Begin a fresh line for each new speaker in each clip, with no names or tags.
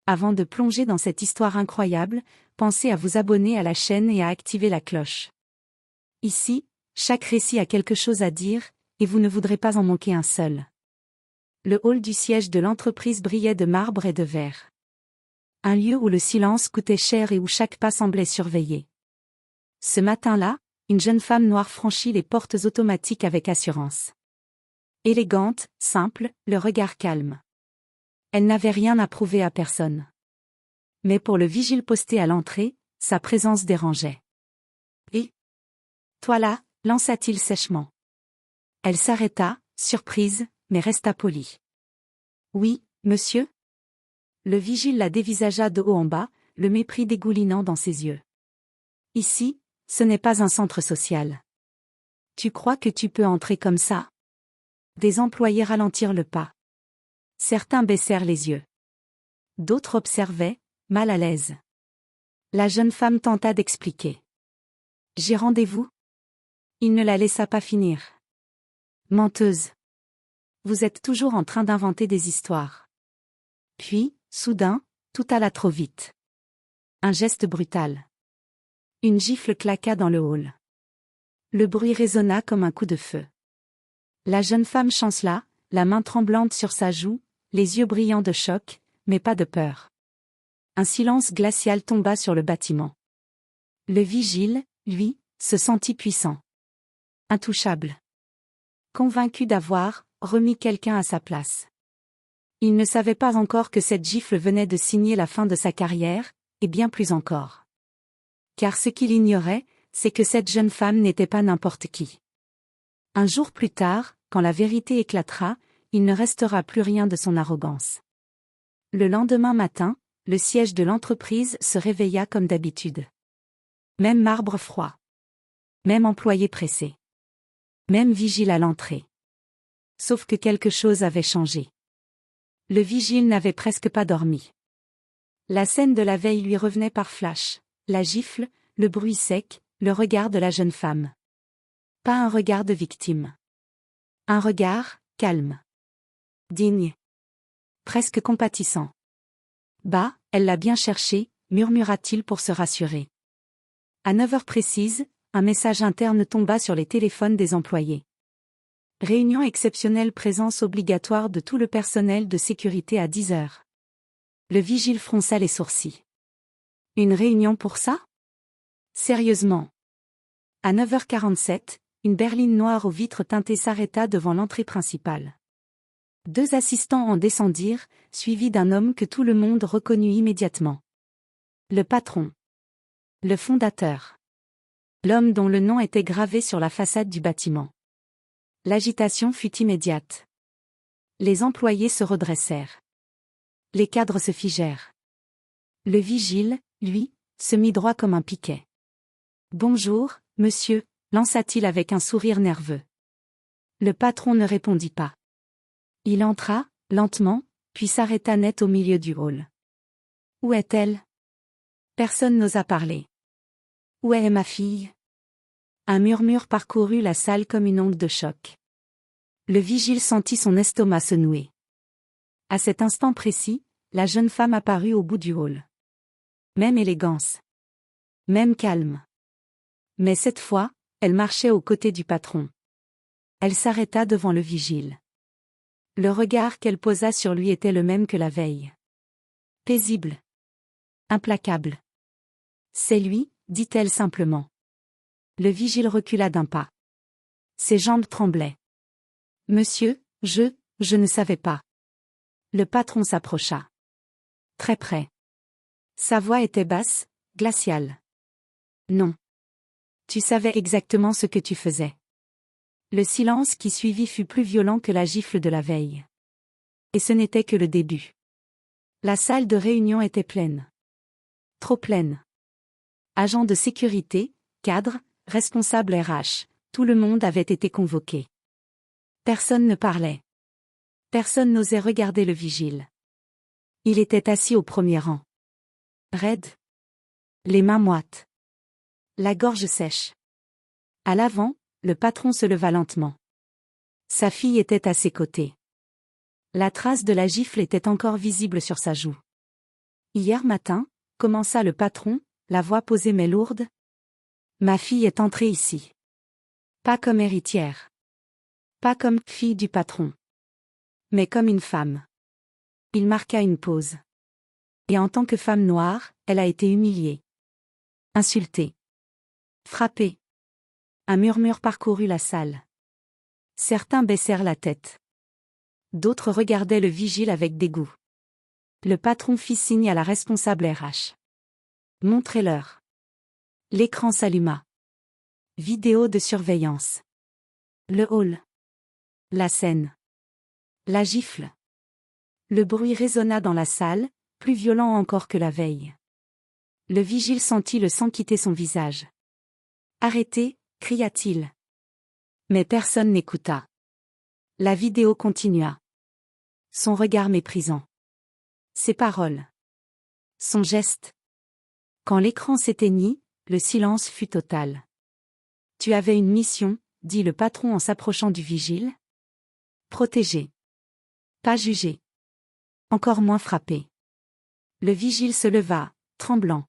avant de plonger dans cette histoire incroyable, pensez à vous abonner à la chaîne et à activer la cloche. Ici, chaque récit a quelque chose à dire, et vous ne voudrez pas en manquer un seul. Le hall du siège de l'entreprise brillait de marbre et de verre. Un lieu où le silence coûtait cher et où chaque pas semblait surveillé. Ce matin-là, une jeune femme noire franchit les portes automatiques avec assurance. Élégante, simple, le regard calme. Elle n'avait rien à prouver à personne. Mais pour le vigile posté à l'entrée, sa présence dérangeait. « Et toi là » lança-t-il sèchement. Elle s'arrêta, surprise, mais resta polie. « Oui, monsieur ?» Le vigile la dévisagea de haut en bas, le mépris dégoulinant dans ses yeux. « Ici, ce n'est pas un centre social. Tu crois que tu peux entrer comme ça ?» Des employés ralentirent le pas. Certains baissèrent les yeux. D'autres observaient, mal à l'aise. La jeune femme tenta d'expliquer. « J'ai rendez-vous ?» Il ne la laissa pas finir. « Menteuse. Vous êtes toujours en train d'inventer des histoires. » Puis, soudain, tout alla trop vite. Un geste brutal. Une gifle claqua dans le hall. Le bruit résonna comme un coup de feu. La jeune femme chancela, la main tremblante sur sa joue, les yeux brillants de choc, mais pas de peur. Un silence glacial tomba sur le bâtiment. Le vigile, lui, se sentit puissant. Intouchable. Convaincu d'avoir remis quelqu'un à sa place. Il ne savait pas encore que cette gifle venait de signer la fin de sa carrière, et bien plus encore. Car ce qu'il ignorait, c'est que cette jeune femme n'était pas n'importe qui. Un jour plus tard, quand la vérité éclatera, il ne restera plus rien de son arrogance. Le lendemain matin, le siège de l'entreprise se réveilla comme d'habitude. Même marbre froid. Même employé pressé. Même vigile à l'entrée. Sauf que quelque chose avait changé. Le vigile n'avait presque pas dormi. La scène de la veille lui revenait par flash, la gifle, le bruit sec, le regard de la jeune femme. Pas un regard de victime. Un regard, calme. Digne. Presque compatissant. « Bah, elle l'a bien cherché », murmura-t-il pour se rassurer. À 9 heures précises, un message interne tomba sur les téléphones des employés. Réunion exceptionnelle, présence obligatoire de tout le personnel de sécurité à 10 heures. Le vigile fronça les sourcils. Une réunion pour ça ? Sérieusement. À 9h47, une berline noire aux vitres teintées s'arrêta devant l'entrée principale. 2 assistants en descendirent, suivis d'un homme que tout le monde reconnut immédiatement. Le patron. Le fondateur. L'homme dont le nom était gravé sur la façade du bâtiment. L'agitation fut immédiate. Les employés se redressèrent. Les cadres se figèrent. Le vigile, lui, se mit droit comme un piquet. « Bonjour, monsieur », lança-t-il avec un sourire nerveux. Le patron ne répondit pas. Il entra, lentement, puis s'arrêta net au milieu du hall. « Où est-elle » Personne n'osa parler. « Où est ma fille » Un murmure parcourut la salle comme une onde de choc. Le vigile sentit son estomac se nouer. À cet instant précis, la jeune femme apparut au bout du hall. Même élégance. Même calme. Mais cette fois, elle marchait aux côtés du patron. Elle s'arrêta devant le vigile. Le regard qu'elle posa sur lui était le même que la veille. Paisible. Implacable. « C'est lui », dit-elle simplement. Le vigile recula d'un pas. Ses jambes tremblaient. « Monsieur, je ne savais pas. » Le patron s'approcha. Très près. Sa voix était basse, glaciale. « Non. Tu savais exactement ce que tu faisais. » Le silence qui suivit fut plus violent que la gifle de la veille. Et ce n'était que le début. La salle de réunion était pleine. Trop pleine. Agents de sécurité, cadres, responsables RH, tout le monde avait été convoqué. Personne ne parlait. Personne n'osait regarder le vigile. Il était assis au premier rang. Raide. Les mains moites. La gorge sèche. À l'avant, le patron se leva lentement. Sa fille était à ses côtés. La trace de la gifle était encore visible sur sa joue. Hier matin, commença le patron, la voix posée mais lourde. Ma fille est entrée ici. Pas comme héritière. Pas comme fille du patron. Mais comme une femme. Il marqua une pause. Et en tant que femme noire, elle a été humiliée. Insultée. Frappée. Un murmure parcourut la salle. Certains baissèrent la tête. D'autres regardaient le vigile avec dégoût. Le patron fit signe à la responsable RH. Montrez-leur. L'écran s'alluma. Vidéo de surveillance. Le hall. La scène. La gifle. Le bruit résonna dans la salle, plus violent encore que la veille. Le vigile sentit le sang quitter son visage. Arrêtez, cria-t-il. Mais personne n'écouta. La vidéo continua. Son regard méprisant. Ses paroles. Son geste. Quand l'écran s'éteignit, le silence fut total. Tu avais une mission, dit le patron en s'approchant du vigile. Protéger. Pas juger. Encore moins frapper. Le vigile se leva, tremblant.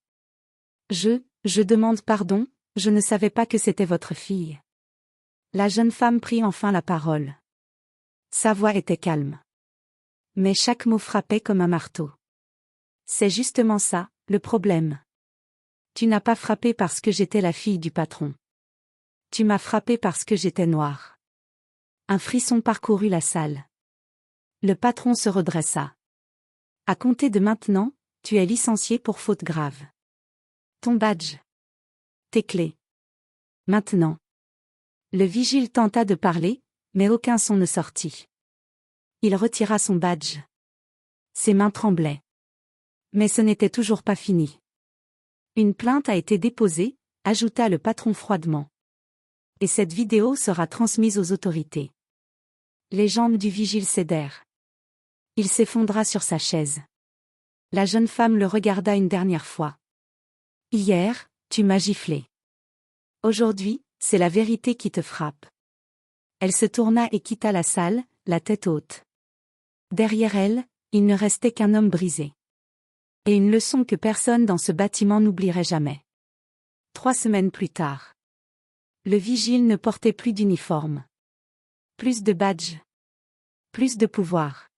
Je demande pardon, je ne savais pas que c'était votre fille. La jeune femme prit enfin la parole. Sa voix était calme. Mais chaque mot frappait comme un marteau. C'est justement ça, le problème. Tu n'as pas frappé parce que j'étais la fille du patron. Tu m'as frappé parce que j'étais noire. Un frisson parcourut la salle. Le patron se redressa. À compter de maintenant, tu es licencié pour faute grave. Ton badge. Tes clés. Maintenant. Le vigile tenta de parler, mais aucun son ne sortit. Il retira son badge. Ses mains tremblaient. Mais ce n'était toujours pas fini. Une plainte a été déposée, ajouta le patron froidement. Et cette vidéo sera transmise aux autorités. Les jambes du vigile cédèrent. Il s'effondra sur sa chaise. La jeune femme le regarda une dernière fois. Hier, tu m'as giflé. Aujourd'hui, c'est la vérité qui te frappe. Elle se tourna et quitta la salle, la tête haute. Derrière elle, il ne restait qu'un homme brisé. Et une leçon que personne dans ce bâtiment n'oublierait jamais. 3 semaines plus tard. Le vigile ne portait plus d'uniforme. Plus de badge. Plus de pouvoir.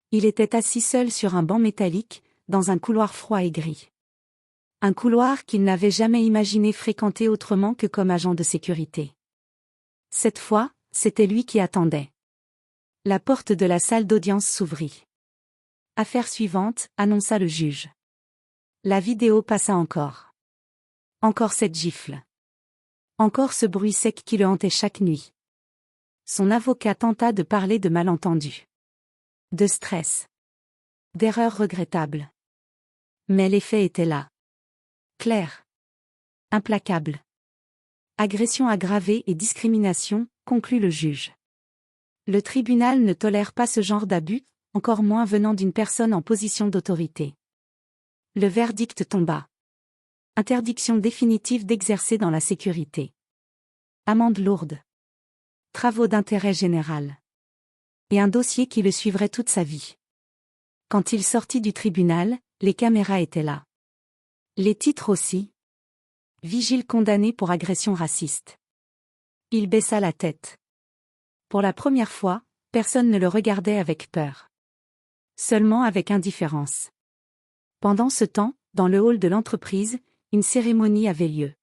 Il était assis seul sur un banc métallique, dans un couloir froid et gris. Un couloir qu'il n'avait jamais imaginé fréquenter autrement que comme agent de sécurité. Cette fois, c'était lui qui attendait. La porte de la salle d'audience s'ouvrit. Affaire suivante, annonça le juge. La vidéo passa encore. Encore cette gifle. Encore ce bruit sec qui le hantait chaque nuit. Son avocat tenta de parler de malentendus. De stress. D'erreurs regrettables. Mais les faits étaient là. Clairs. Implacables. Agression aggravée et discrimination, conclut le juge. Le tribunal ne tolère pas ce genre d'abus, encore moins venant d'une personne en position d'autorité. Le verdict tomba. Interdiction définitive d'exercer dans la sécurité. Amende lourde. Travaux d'intérêt général. Et un dossier qui le suivrait toute sa vie. Quand il sortit du tribunal, les caméras étaient là. Les titres aussi. Vigile condamné pour agression raciste. Il baissa la tête. Pour la première fois, personne ne le regardait avec peur. Seulement avec indifférence. Pendant ce temps, dans le hall de l'entreprise, une cérémonie avait lieu.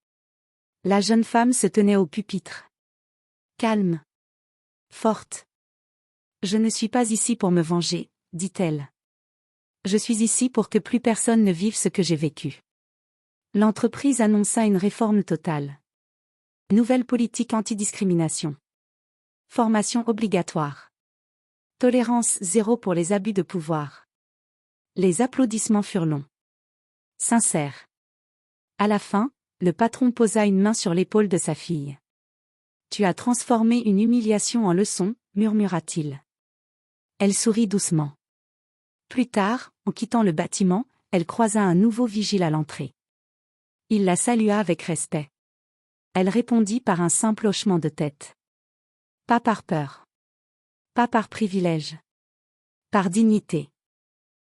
La jeune femme se tenait au pupitre. Calme. Forte. Je ne suis pas ici pour me venger, dit-elle. Je suis ici pour que plus personne ne vive ce que j'ai vécu. L'entreprise annonça une réforme totale. Nouvelle politique antidiscrimination. Formation obligatoire. Tolérance zéro pour les abus de pouvoir. Les applaudissements furent longs. Sincères. À la fin, le patron posa une main sur l'épaule de sa fille. Tu as transformé une humiliation en leçon, murmura-t-il. Elle sourit doucement. Plus tard, en quittant le bâtiment, elle croisa un nouveau vigile à l'entrée. Il la salua avec respect. Elle répondit par un simple hochement de tête. Pas par peur. Pas par privilège. Par dignité.